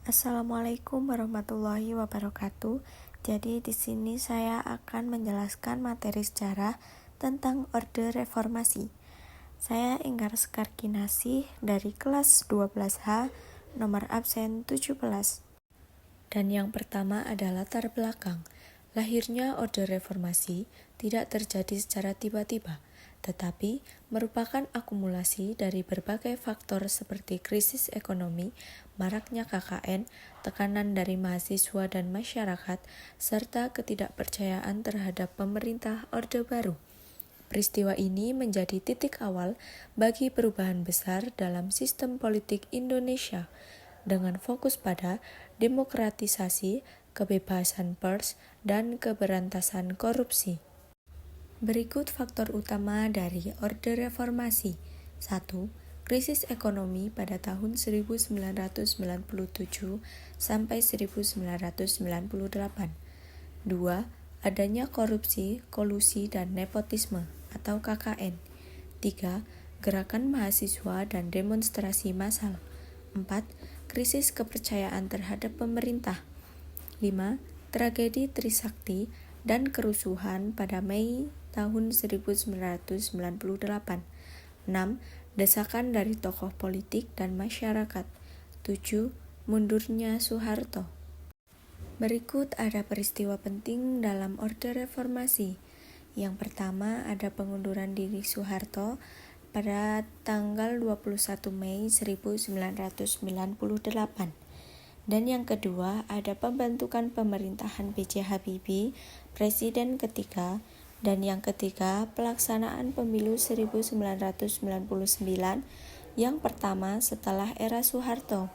Assalamualaikum warahmatullahi wabarakatuh. Jadi di sini saya akan menjelaskan materi sejarah tentang Orde Reformasi. Saya Enggar Sekar Kinasih dari kelas 12H, nomor absen 17. Dan yang pertama adalah latar belakang. Lahirnya Orde Reformasi tidak terjadi secara tiba-tiba, tetapi merupakan akumulasi dari berbagai faktor seperti krisis ekonomi, maraknya KKN, tekanan dari mahasiswa dan masyarakat, serta ketidakpercayaan terhadap pemerintah Orde Baru. Peristiwa ini menjadi titik awal bagi perubahan besar dalam sistem politik Indonesia, dengan fokus pada demokratisasi, kebebasan pers, dan keberantasan korupsi. Berikut faktor utama dari Orde Reformasi. 1. Krisis ekonomi pada tahun 1997 sampai 1998. 2. Adanya korupsi, kolusi, dan nepotisme atau KKN. 3. Gerakan mahasiswa dan demonstrasi massal. 4. Krisis kepercayaan terhadap pemerintah. 5. Tragedi Trisakti dan kerusuhan pada Mei tahun 1998. 6. Desakan dari tokoh politik dan masyarakat. 7. Mundurnya Soeharto. Berikut ada peristiwa penting dalam Orde Reformasi. Yang pertama ada pengunduran diri Soeharto pada tanggal 21 Mei 1998. Dan yang kedua ada pembentukan pemerintahan B.J. Habibie, Presiden ketiga. Dan yang ketiga pelaksanaan pemilu 1999 yang pertama setelah era Soeharto.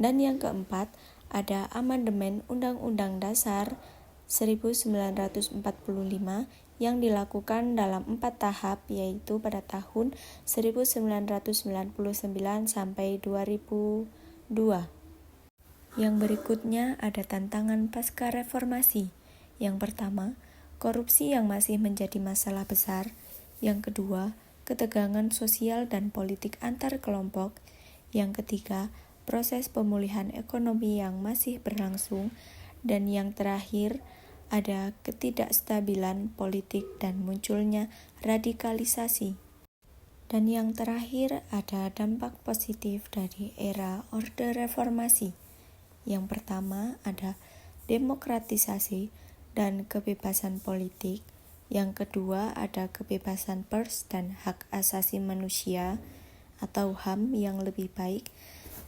Dan yang keempat ada amandemen Undang-Undang Dasar 1945 yang dilakukan dalam 4 tahap, yaitu pada tahun 1999 sampai 2002. Yang berikutnya ada tantangan pasca reformasi. Yang pertama, korupsi yang masih menjadi masalah besar. Yang kedua, ketegangan sosial dan politik antar kelompok. Yang ketiga, proses pemulihan ekonomi yang masih berlangsung. Dan yang terakhir, ada ketidakstabilan politik dan munculnya radikalisasi. Dan yang terakhir ada dampak positif dari era Orde Reformasi. Yang pertama ada demokratisasi dan kebebasan politik. Yang kedua ada kebebasan pers dan hak asasi manusia atau HAM yang lebih baik.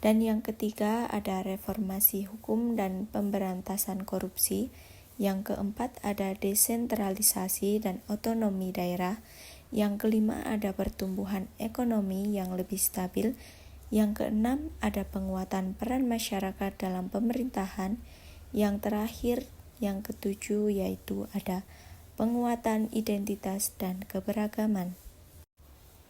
Dan yang ketiga ada reformasi hukum dan pemberantasan korupsi. Yang keempat ada desentralisasi dan otonomi daerah. Yang kelima ada pertumbuhan ekonomi yang lebih stabil. Yang keenam ada penguatan peran masyarakat dalam pemerintahan. Yang terakhir, yang ketujuh yaitu ada penguatan identitas dan keberagaman.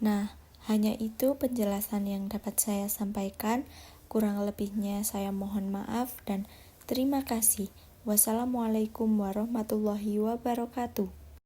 Nah, hanya itu penjelasan yang dapat saya sampaikan. Kurang lebihnya saya mohon maaf dan terima kasih. Wassalamualaikum warahmatullahi wabarakatuh.